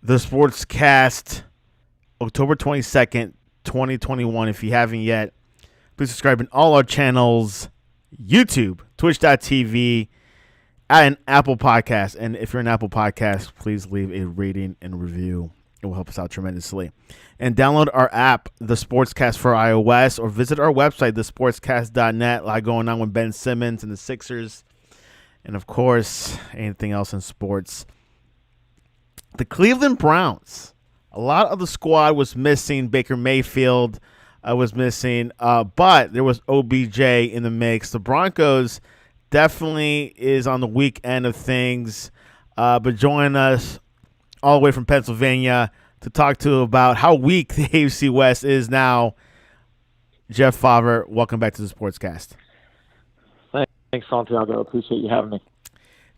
The Sportscast, October 22nd, 2021. If you haven't yet, please subscribe in all our channels, YouTube, twitch.tv, and Apple Podcasts. And if you're an Apple Podcast, please leave a rating and review. It will help us out tremendously. And download our app, The Sportscast for iOS, or visit our website, thesportscast.net. A lot going on with Ben Simmons and the Sixers. And, of course, anything else in sports. The Cleveland Browns. A lot of the squad was missing. Baker Mayfield was missing. But there was OBJ in the mix. The Broncos definitely is on the weak end of things. But join us all the way from Pennsylvania to talk to about how weak the AFC West is now. Jeff Fawver, welcome back to the Sportscast. Thanks, Santiago. Appreciate you having me.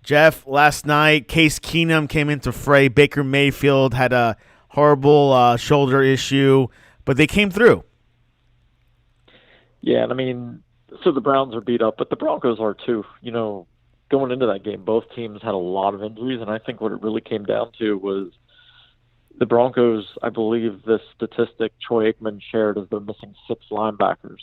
Jeff, last night, Case Keenum came into fray. Baker Mayfield had a horrible shoulder issue, but they came through. Yeah, and I mean, so the Browns are beat up, but the Broncos are too. You know, going into that game, both teams had a lot of injuries, and I think what it really came down to was the Broncos, I believe the statistic Troy Aikman shared is they're missing 6 linebackers.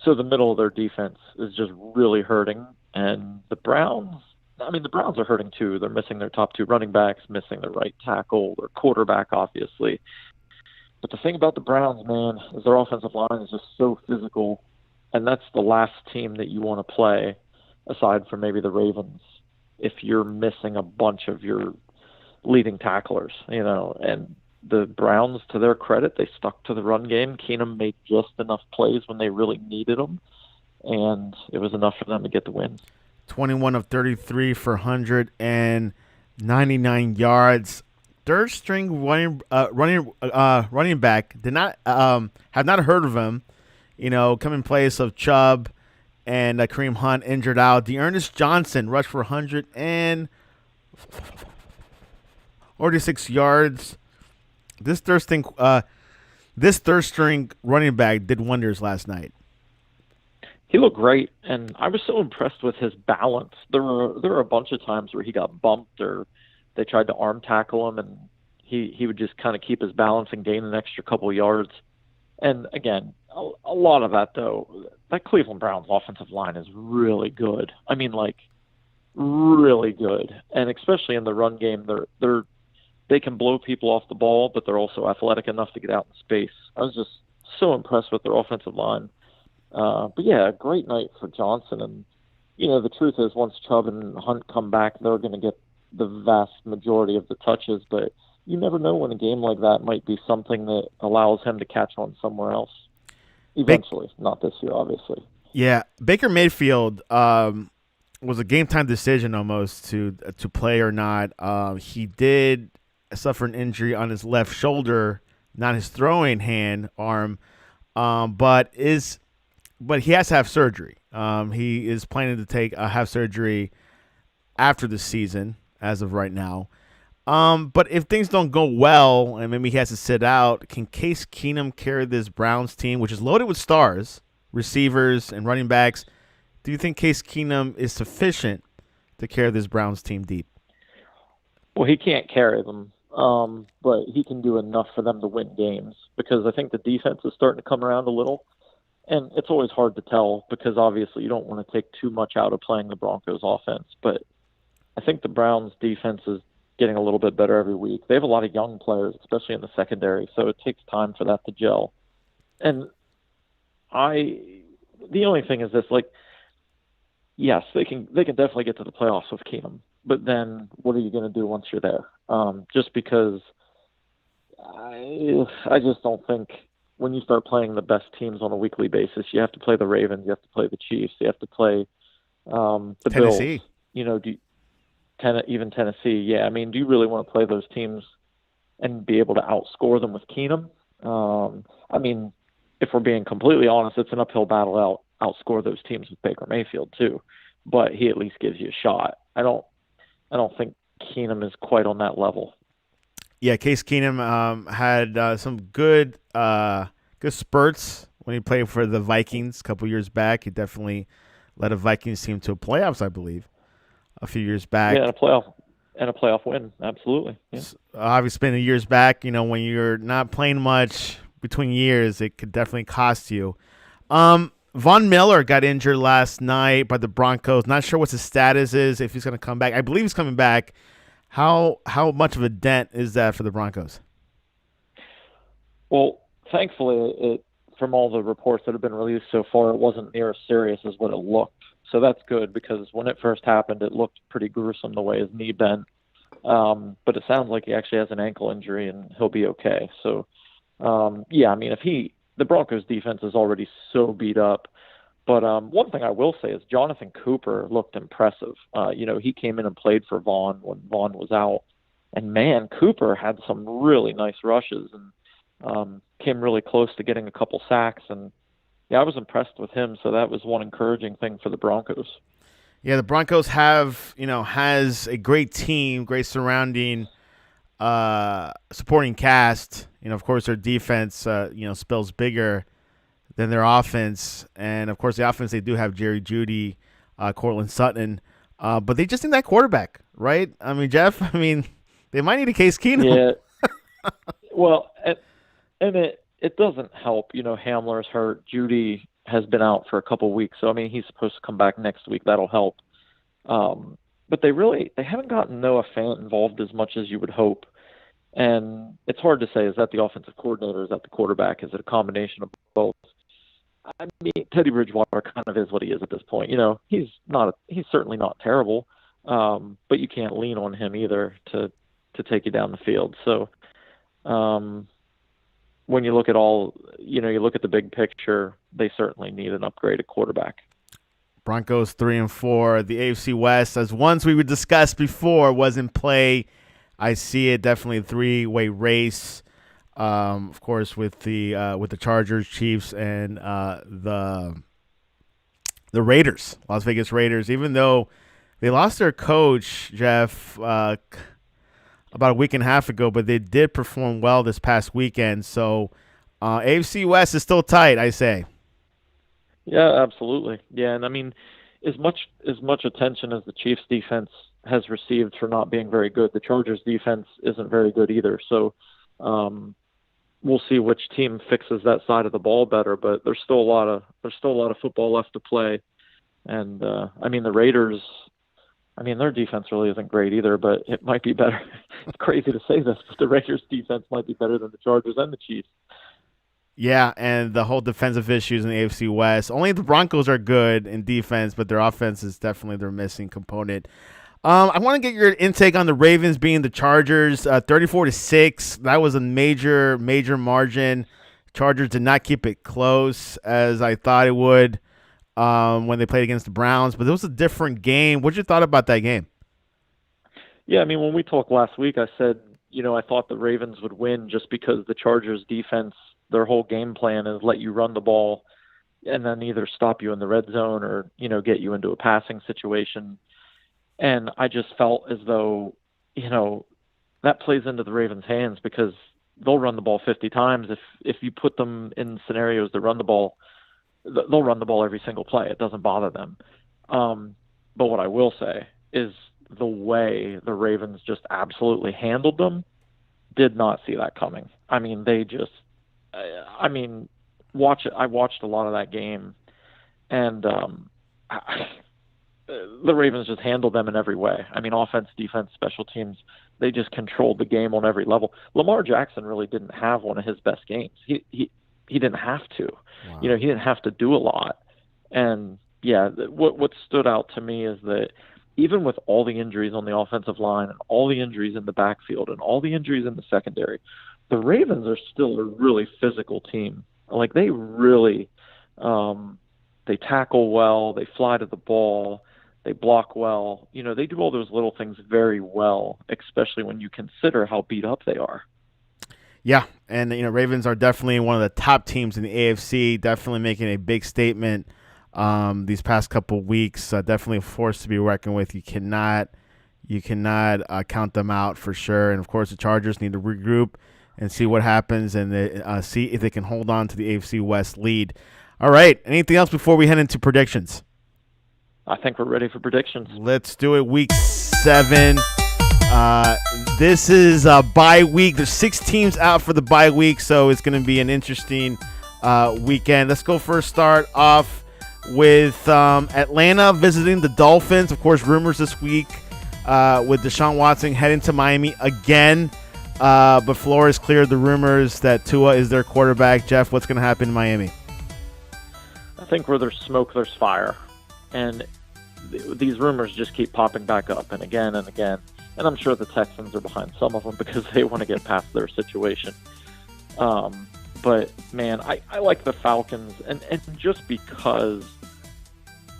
So the middle of their defense is just really hurting. And the Browns are hurting too. They're missing their top 2 running backs, missing their right tackle, their quarterback, obviously. But the thing about the Browns, man, is their offensive line is just so physical. And that's the last team that you want to play, aside from maybe the Ravens, if you're missing a bunch of your leading tacklers, you know. And the Browns, to their credit, they stuck to the run game. Keenum made just enough plays when they really needed them, and it was enough for them to get the win. 21 of 33 for 199 yards. Third string running back. Did not have not heard of him. You know, come in place of Chubb and Kareem Hunt injured out. Dearness Johnson rushed for 146 yards. This third string running back did wonders last night. He looked great, and I was so impressed with his balance. There were a bunch of times where he got bumped or they tried to arm tackle him, and he would just kind of keep his balance and gain an extra couple yards. And again, a lot of that though, that Cleveland Browns offensive line is really good. I mean, like really good, and especially in the run game, they can blow people off the ball, but they're also athletic enough to get out in space. I was just so impressed with their offensive line. But yeah, a great night for Johnson. And, you know, the truth is once Chubb and Hunt come back, they're going to get the vast majority of the touches. But you never know when a game like that might be something that allows him to catch on somewhere else. Eventually, not this year, obviously. Yeah, Baker Mayfield was a game-time decision almost to play or not. He did suffer an injury on his left shoulder, not his throwing arm, but he has to have surgery. He is planning to have surgery after the season, as of right now. But if things don't go well and maybe he has to sit out, can Case Keenum carry this Browns team, which is loaded with stars, receivers, and running backs? Do you think Case Keenum is sufficient to carry this Browns team deep? Well, he can't carry them. But he can do enough for them to win games because I think the defense is starting to come around a little. And it's always hard to tell because obviously you don't want to take too much out of playing the Broncos offense. But I think the Browns defense is getting a little bit better every week. They have a lot of young players, especially in the secondary, so it takes time for that to gel. And the only thing is this, like, yes, they can definitely get to the playoffs with Keenum. But then what are you going to do once you're there? Just because I just don't think when you start playing the best teams on a weekly basis, you have to play the Ravens, you have to play the Chiefs, you have to play the Tennessee. Bills. You know, even Tennessee. Yeah, I mean, do you really want to play those teams and be able to outscore them with Keenum? I mean, if we're being completely honest, it's an uphill battle to outscore those teams with Baker Mayfield too. But he at least gives you a shot. I don't think Keenum is quite on that level. Yeah, Case Keenum had some good spurts when he played for the Vikings a couple years back. He definitely led a Vikings team to a playoffs, I believe, a few years back. Yeah, a and a playoff win. Absolutely. Yeah. Obviously, been years back, when you're not playing much between years, it could definitely cost you. Von Miller got injured last night by the Broncos. Not sure what his status is, if he's going to come back. I believe he's coming back. How much of a dent is that for the Broncos? Well, thankfully, from all the reports that have been released so far, it wasn't near as serious as what it looked. So that's good, because when it first happened, it looked pretty gruesome the way his knee bent. But it sounds like he actually has an ankle injury and he'll be okay. So, yeah, I mean, the Broncos defense is already so beat up. But one thing I will say is Jonathan Cooper looked impressive. He came in and played for Vaughn when Vaughn was out. And, man, Cooper had some really nice rushes and came really close to getting a couple sacks. And, yeah, I was impressed with him. So that was one encouraging thing for the Broncos. Yeah, the Broncos has a great team, great surrounding supporting cast. Of course, their defense, spells bigger than their offense. And, of course, the offense, they do have Jerry Jeudy, Cortland Sutton. But they just need that quarterback, right? I mean, Jeff, they might need a Case Keenum. Yeah. Well, and it doesn't help. Hamler's hurt. Jeudy has been out for a couple weeks. So, he's supposed to come back next week. That'll help. But they haven't gotten Noah Fant involved as much as you would hope. And it's hard to say, is that the offensive coordinator? Is that the quarterback? Is it a combination of both? Teddy Bridgewater kind of is what he is at this point. He's certainly not terrible, but you can't lean on him either to take you down the field. So when you look at you look at the big picture, they certainly need an upgraded quarterback. Broncos 3-4. The AFC West, as once we would discuss before, was in play. I see it definitely a three-way race. Of course, with the Chargers, Chiefs, and the Raiders, Las Vegas Raiders. Even though they lost their coach, Jeff, about a week and a half ago, but they did perform well this past weekend. So AFC West is still tight, I say. Yeah, absolutely. Yeah, and as much attention as the Chiefs defense has received for not being very good, the Chargers defense isn't very good either. So we'll see which team fixes that side of the ball better. But there's still a lot of football left to play. And the Raiders, their defense really isn't great either, but it might be better. It's crazy to say this, but the Raiders defense might be better than the Chargers and the Chiefs. Yeah, and the whole defensive issues in the AFC West. Only the Broncos are good in defense, but their offense is definitely their missing component. I want to get your intake on the Ravens being the Chargers, 34-6. That was a major, major margin. Chargers did not keep it close as I thought it would when they played against the Browns, but it was a different game. What did you thought about that game? Yeah, when we talked last week, I said, I thought the Ravens would win just because the Chargers defense, their whole game plan is let you run the ball and then either stop you in the red zone or, get you into a passing situation. And I just felt as though, that plays into the Ravens' hands because they'll run the ball 50 times. If you put them in scenarios that run the ball, they'll run the ball every single play. It doesn't bother them. But what I will say is the way the Ravens just absolutely handled them, did not see that coming. They just, watch it. I watched a lot of that game, and the Ravens just handled them in every way. Offense, defense, special teams, they just controlled the game on every level. Lamar Jackson really didn't have one of his best games. He didn't have to. Wow. He didn't have to do a lot. And yeah, what stood out to me is that even with all the injuries on the offensive line and all the injuries in the backfield and all the injuries in the secondary, the Ravens are still a really physical team. They really, they tackle well, they fly to the ball, they block well. They do all those little things very well, especially when you consider how beat up they are. Yeah, and Ravens are definitely one of the top teams in the AFC, definitely making a big statement these past couple weeks. Definitely a force to be reckoned with. You cannot count them out for sure. And, of course, the Chargers need to regroup and see what happens and see if they can hold on to the AFC West lead. All right, anything else before we head into predictions? I think we're ready for predictions. Let's do it. Week 7. This is a bye week. There's 6 teams out for the bye week, so it's going to be an interesting weekend. Let's go first start off with Atlanta visiting the Dolphins. Of course, rumors this week with Deshaun Watson heading to Miami again. But Flores cleared the rumors that Tua is their quarterback. Jeff, what's going to happen in Miami? I think where there's smoke, there's fire. And these rumors just keep popping back up and again and again. And I'm sure the Texans are behind some of them because they want to get past their situation. But, man, I like the Falcons. And just because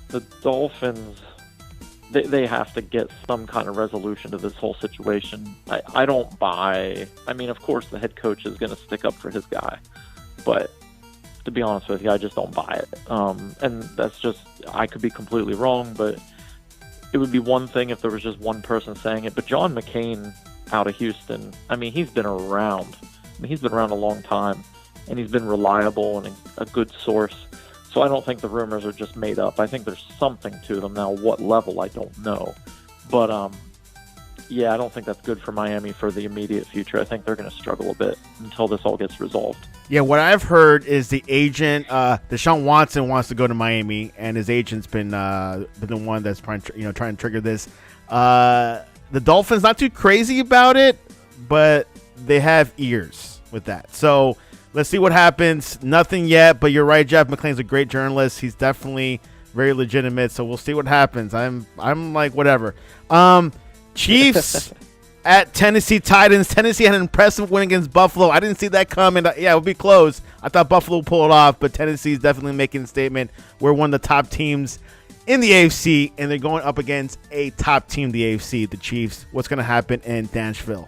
the Dolphins, they have to get some kind of resolution to this whole situation. I don't buy. I mean, of course, the head coach is going to stick up for his guy. But to be honest with you, I just don't buy it. And that's just, I could be completely wrong, but it would be one thing if there was just one person saying it. But John McCain out of Houston, I mean, he's been around. I mean, he's been around a long time, and he's been reliable and a good source. So I don't think the rumors are just made up. I think there's something to them. Now, what level, I don't know. But, yeah, I don't think that's good for Miami for the immediate future. I think they're going to struggle a bit until this all gets resolved. Yeah, what I've heard is the agent, Deshaun Watson, wants to go to Miami, and his agent's been the one that's trying to trigger this. The Dolphins not too crazy about it, but they have ears with that. So let's see what happens. Nothing yet, but you're right. Jeff McClain's a great journalist. He's definitely very legitimate. So we'll see what happens. I'm like whatever. Chiefs at Tennessee Titans. Tennessee had an impressive win against Buffalo. I didn't see that coming. Yeah, it would be close. I thought Buffalo would pull it off, but Tennessee's definitely making a statement. We're one of the top teams in the AFC, and they're going up against a top team in the AFC, the Chiefs. What's going to happen in Nashville?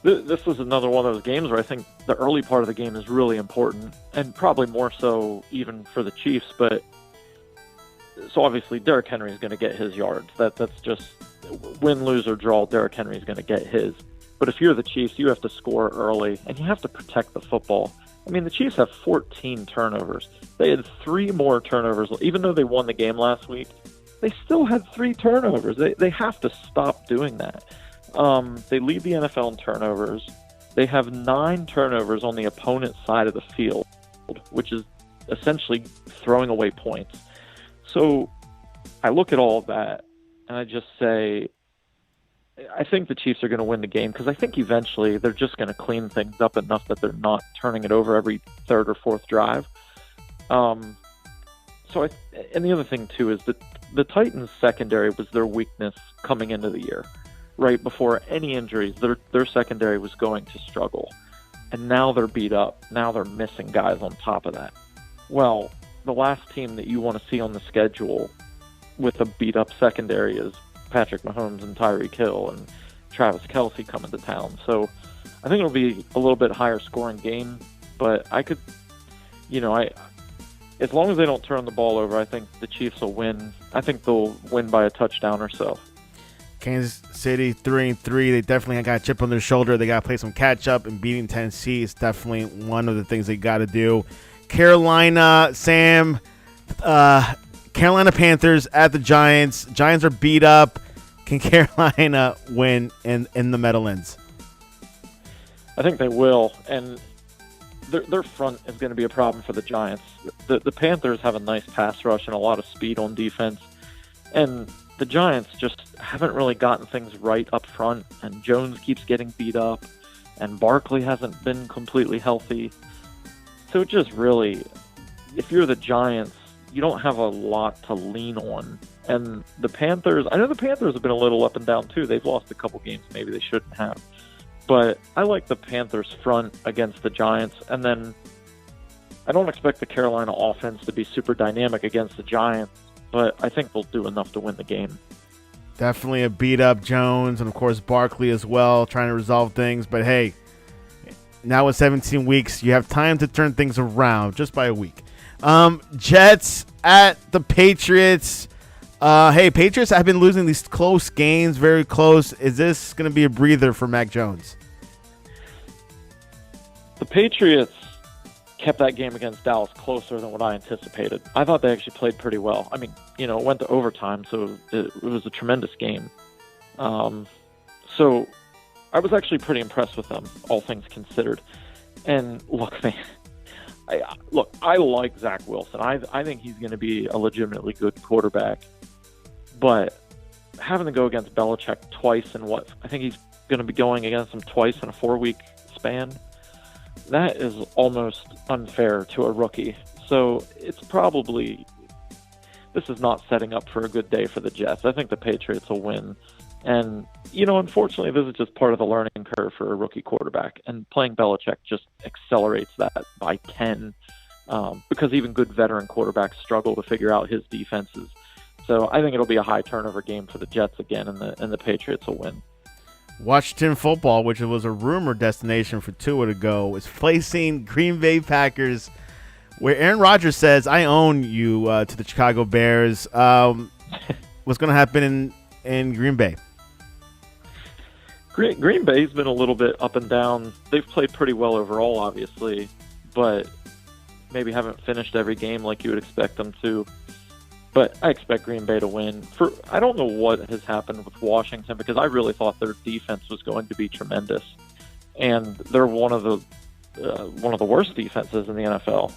This was another one of those games where I think the early part of the game is really important, and probably more so even for the Chiefs. But so obviously Derrick Henry is going to get his yards. That's just win, lose, or draw. Derrick Henry is going to get his. But if you're the Chiefs, you have to score early, and you have to protect the football. I mean, the Chiefs have 14 turnovers. They had 3 more turnovers. Even though they won the game last week, they still had 3 turnovers. They have to stop doing that. They lead the NFL in turnovers. They have 9 turnovers on the opponent's side of the field, which is essentially throwing away points. So I look at all of that, and I just say, I think the Chiefs are going to win the game because I think eventually they're just going to clean things up enough that they're not turning it over every 3rd or 4th drive. And the other thing, too, is that the Titans' secondary was their weakness coming into the year. Right before any injuries, their secondary was going to struggle. And now they're beat up. Now they're missing guys on top of that. Well, the last team that you want to see on the schedule with a beat-up secondary is Patrick Mahomes and Tyreek Hill and Travis Kelce coming to town. So I think it'll be a little bit higher scoring game, but I could, as long as they don't turn the ball over, I think the Chiefs will win. I think they'll win by a touchdown or so. Kansas City 3-3. They definitely got a chip on their shoulder. They got to play some catch up, and beating Tennessee is definitely one of the things they got to do. Carolina Panthers at the Giants. Giants are beat up. Can Carolina win in the Meadowlands? I think they will, and their front is going to be a problem for the Giants. The Panthers have a nice pass rush and a lot of speed on defense, and the Giants just haven't really gotten things right up front, and Jones keeps getting beat up, and Barkley hasn't been completely healthy. So it just really, if you're the Giants, you don't have a lot to lean on. And the Panthers, I know the Panthers have been a little up and down too. They've lost a couple games maybe they shouldn't have. But I like the Panthers front against the Giants. And then I don't expect the Carolina offense to be super dynamic against the Giants, but I think they'll do enough to win the game. Definitely a beat-up Jones, and, of course, Barkley as well, trying to resolve things. But, hey, now with 17 weeks, you have time to turn things around just by a week. Jets at the Patriots. Patriots have been losing these close games, very close. Is this going to be a breather for Mac Jones? The Patriots kept that game against Dallas closer than what I anticipated. I thought they actually played pretty well. I mean, it went to overtime, so it was a tremendous game. So I was actually pretty impressed with them, all things considered. And look, man, I like Zach Wilson. I think he's going to be a legitimately good quarterback. But having to go against Belichick twice in I think he's going to be going against him twice in a 4-week span, that is almost unfair to a rookie. So this is not setting up for a good day for the Jets. I think the Patriots will win. And, unfortunately, this is just part of the learning curve for a rookie quarterback. And playing Belichick just accelerates that by 10 because even good veteran quarterbacks struggle to figure out his defenses. So I think it'll be a high turnover game for the Jets again, and the Patriots will win. Washington Football, which was a rumored destination for Tua to go, is facing Green Bay Packers, where Aaron Rodgers says, "I own you" to the Chicago Bears. What's going to happen in Green Bay? Green Bay's been a little bit up and down. They've played pretty well overall, obviously, but maybe haven't finished every game like you would expect them to. But I expect Green Bay to win. I don't know what has happened with Washington, because I really thought their defense was going to be tremendous, and they're one of the worst defenses in the NFL.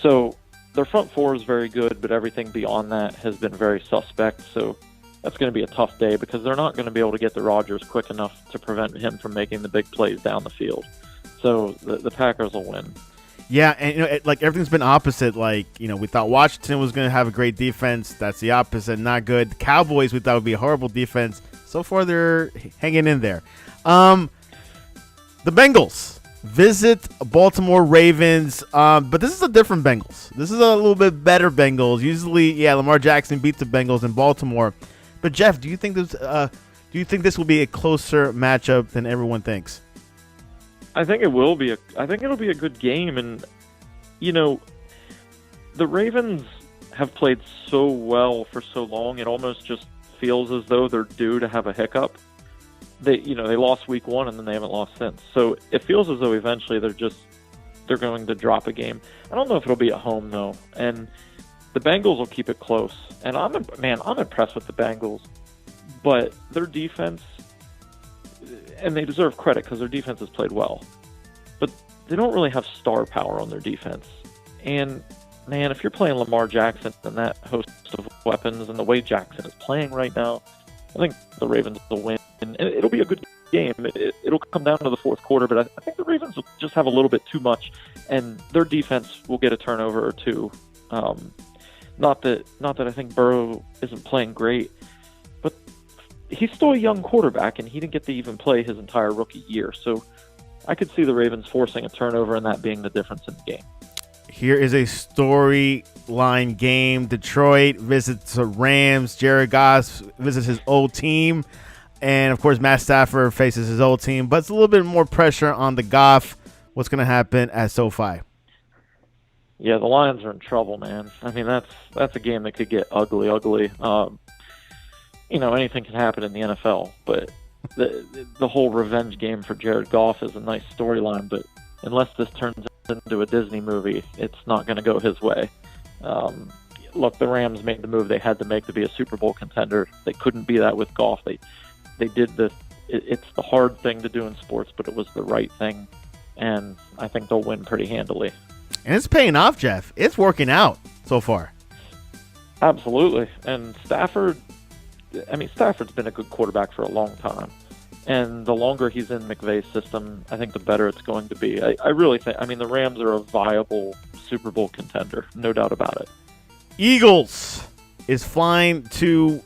So their front four is very good, but everything beyond that has been very suspect. So that's going to be a tough day, because they're not going to be able to get to Rodgers quick enough to prevent him from making the big plays down the field. So the Packers will win. Yeah, and everything's been opposite. We thought Washington was going to have a great defense. That's the opposite, not good. The Cowboys, we thought would be a horrible defense. So far, they're hanging in there. The Bengals visit Baltimore Ravens, but this is a different Bengals. This is a little bit better Bengals. Usually, Lamar Jackson beats the Bengals in Baltimore. But Jeff, do you think this will be a closer matchup than everyone thinks? I think it will be. I think it'll be a good game, and the Ravens have played so well for so long. It almost just feels as though they're due to have a hiccup. They lost week 1 and then they haven't lost since. So it feels as though eventually they're going to drop a game. I don't know if it'll be at home though, and the Bengals will keep it close. And I'm impressed with the Bengals, but their defense. And they deserve credit because their defense has played well. But they don't really have star power on their defense. And, man, if you're playing Lamar Jackson and that host of weapons and the way Jackson is playing right now, I think the Ravens will win. And it'll be a good game. It'll come down to the fourth quarter, but I think the Ravens will just have a little bit too much, and their defense will get a turnover or two. Not that I think Burrow isn't playing great, but he's still a young quarterback, and he didn't get to even play his entire rookie year. So I could see the Ravens forcing a turnover and that being the difference in the game. Here is a storyline game. Detroit visits the Rams. Jared Goff visits his old team. And, of course, Matt Stafford faces his old team. But it's a little bit more pressure on the Goff. What's going to happen at SoFi? Yeah, the Lions are in trouble, man. I mean, that's a game that could get ugly. Anything can happen in the NFL, but the whole revenge game for Jared Goff is a nice storyline, but unless this turns into a Disney movie, it's not going to go his way. Look, the Rams made the move they had to make to be a Super Bowl contender. They couldn't be that with Goff. They did it's the hard thing to do in sports, but it was the right thing, and I think they'll win pretty handily. And it's paying off, Jeff. It's working out so far. Absolutely. And Stafford's been a good quarterback for a long time. And the longer he's in McVay's system, I think the better it's going to be. I really think, the Rams are a viable Super Bowl contender, no doubt about it. Eagles is flying to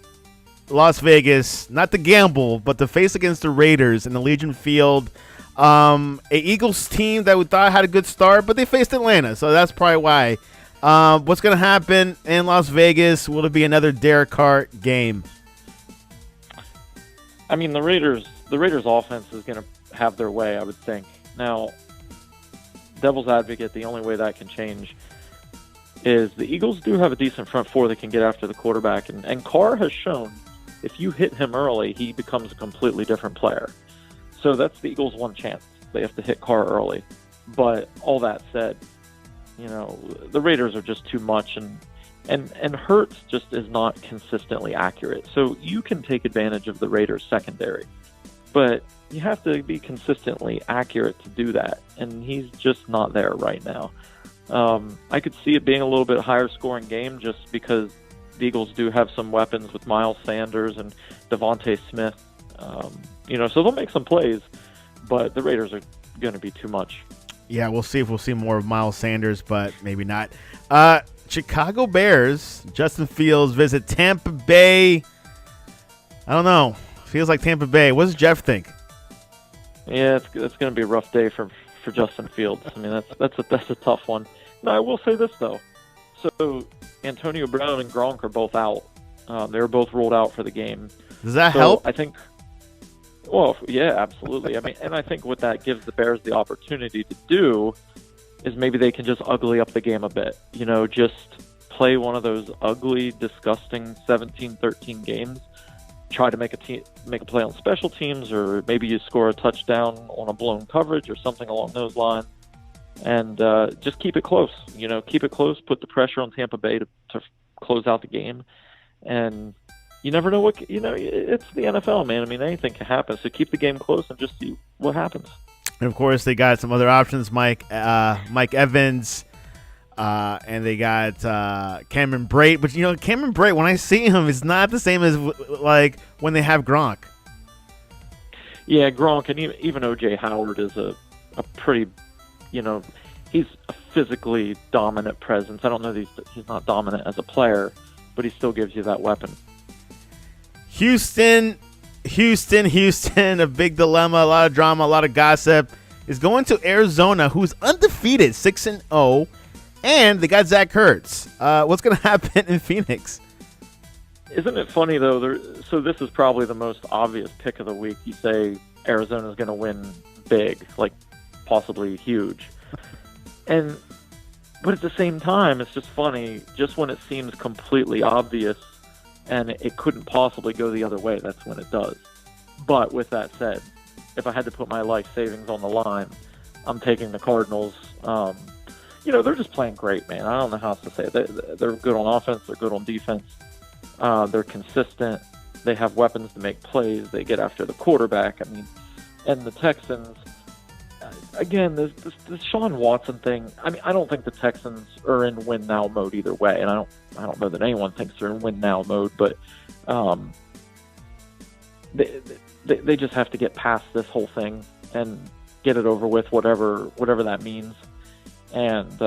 Las Vegas, not to gamble, but to face against the Raiders in the Legion Field. A Eagles team that we thought had a good start, but they faced Atlanta, so that's probably why. What's going to happen in Las Vegas? Will it be another Derek Carr game? The Raiders' offense is going to have their way, I would think. Now, devil's advocate, the only way that can change is the Eagles do have a decent front four that can get after the quarterback, and Carr has shown if you hit him early, he becomes a completely different player. So that's the Eagles' one chance. They have to hit Carr early. But all that said, the Raiders are just too much, and And Hurts just is not consistently accurate. So you can take advantage of the Raiders' secondary, but you have to be consistently accurate to do that, and he's just not there right now. I could see it being a little bit higher scoring game just because the Eagles do have some weapons with Miles Sanders and Devontae Smith. So they'll make some plays, but the Raiders are going to be too much. Yeah, we'll see if we'll see more of Miles Sanders, but maybe not. Chicago Bears, Justin Fields visit Tampa Bay. I don't know. Feels like Tampa Bay. What does Jeff think? Yeah, it's going to be a rough day for Justin Fields. I mean, that's a tough one. No, I will say this though. So Antonio Brown and Gronk are both out. They were both ruled out for the game. Does that help? I think. Well, yeah, absolutely. I mean, and I think what that gives the Bears the opportunity to do is maybe they can just ugly up the game a bit. Just play one of those ugly, disgusting 17-13 games. Try to make a play on special teams, or maybe you score a touchdown on a blown coverage or something along those lines, and just keep it close. Keep it close. Put the pressure on Tampa Bay to close out the game, and you never know what it's the NFL, man. I mean, anything can happen. So keep the game close and just see what happens. And of course, they got some other options, Mike Evans, and they got Cameron Brate. But Cameron Brate, when I see him, is not the same as like when they have Gronk. Yeah, Gronk, and even O.J. Howard is a pretty, he's a physically dominant presence. I don't know that he's not dominant as a player, but he still gives you that weapon. Houston, a big dilemma, a lot of drama, a lot of gossip, is going to Arizona, who's undefeated, 6-0, and they got Zach Ertz. What's going to happen in Phoenix? Isn't it funny, though? So this is probably the most obvious pick of the week. You say Arizona's going to win big, like possibly huge. But at the same time, it's just funny, just when it seems completely obvious and it couldn't possibly go the other way, that's when it does. But with that said, if I had to put my life savings on the line, I'm taking the Cardinals. They're just playing great, man. I don't know how else to say it. They're good on offense. They're good on defense. They're consistent. They have weapons to make plays. They get after the quarterback. I mean, and the Texans, again, this Sean Watson thing. I mean, I don't think the Texans are in win now mode either way, and I don't know that anyone thinks they're in win now mode. But they just have to get past this whole thing and get it over with, whatever that means. And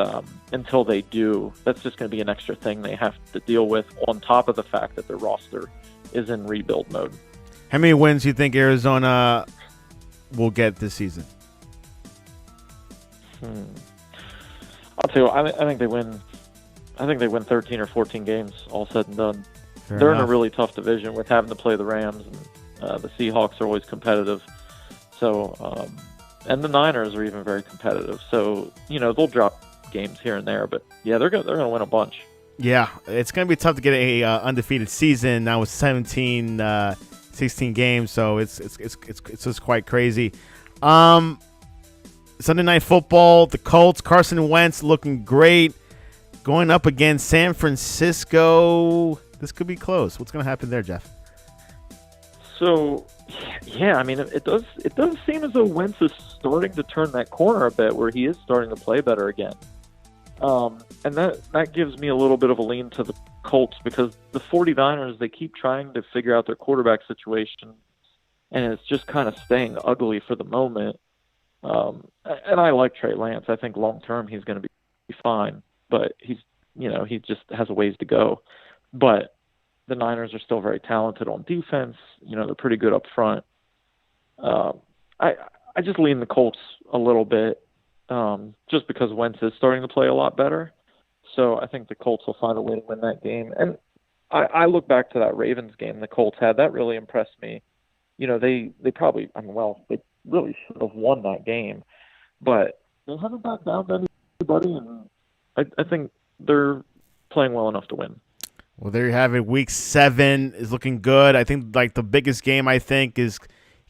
until they do, that's just going to be an extra thing they have to deal with, on top of the fact that their roster is in rebuild mode. How many wins do you think Arizona will get this season? I'll tell you what, I think they win. I think they win 13 or 14 games, all said and done. Fair They're enough. in a really tough division with having to play the Rams, and the Seahawks are always competitive. So, and the Niners are even very competitive. So, they'll drop games here and there, but yeah, they're gonna win a bunch. Yeah, it's going to be tough to get a undefeated season now with 16 games, so it's just quite crazy. Sunday Night Football, the Colts, Carson Wentz looking great, going up against San Francisco. This could be close. What's going to happen there, Jeff? So, yeah, I mean, it does seem as though Wentz is starting to turn that corner a bit, where he is starting to play better again. And that gives me a little bit of a lean to the Colts, because the 49ers, they keep trying to figure out their quarterback situation, and it's just kind of staying ugly for the moment. And I like Trey Lance. I think long term he's going to be fine, but he just has a ways to go. But the Niners are still very talented on defense. They're pretty good up front. I just lean the Colts a little bit, just because Wentz is starting to play a lot better. So I think the Colts will find a way to win that game. And I look back to that Ravens game the Colts had. That really impressed me. They probably, they really should have won that game. But they haven't backed down to anybody, and I think they're playing well enough to win. Well, there you have it. Week 7 is looking good. I think the biggest game is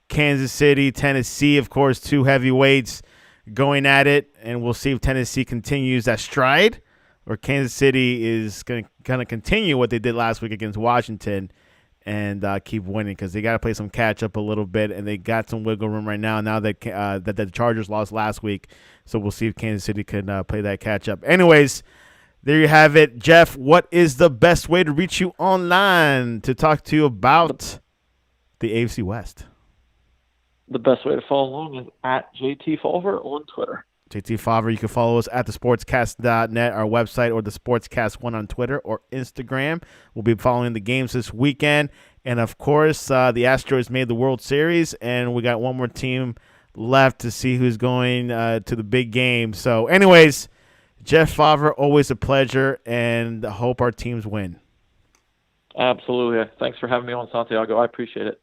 Kansas City, Tennessee. Of course, two heavyweights going at it, and we'll see if Tennessee continues that stride or Kansas City is going to kind of continue what they did last week against Washington and keep winning, because they got to play some catch up a little bit, and they got some wiggle room right now. Now that that the Chargers lost last week, so we'll see if Kansas City can play that catch up. Anyways, there you have it, Jeff. What is the best way to reach you online to talk to you about the AFC West? The best way to follow along is at JT Fawver on Twitter. JT Fawver, you can follow us at thesportscast.net, our website, or the Sportscast1 on Twitter or Instagram. We'll be following the games this weekend. And, of course, the Astros made the World Series, and we got one more team left to see who's going to the big game. So, anyways, Jeff Fawver, always a pleasure, and I hope our teams win. Absolutely. Thanks for having me on, Santiago. I appreciate it.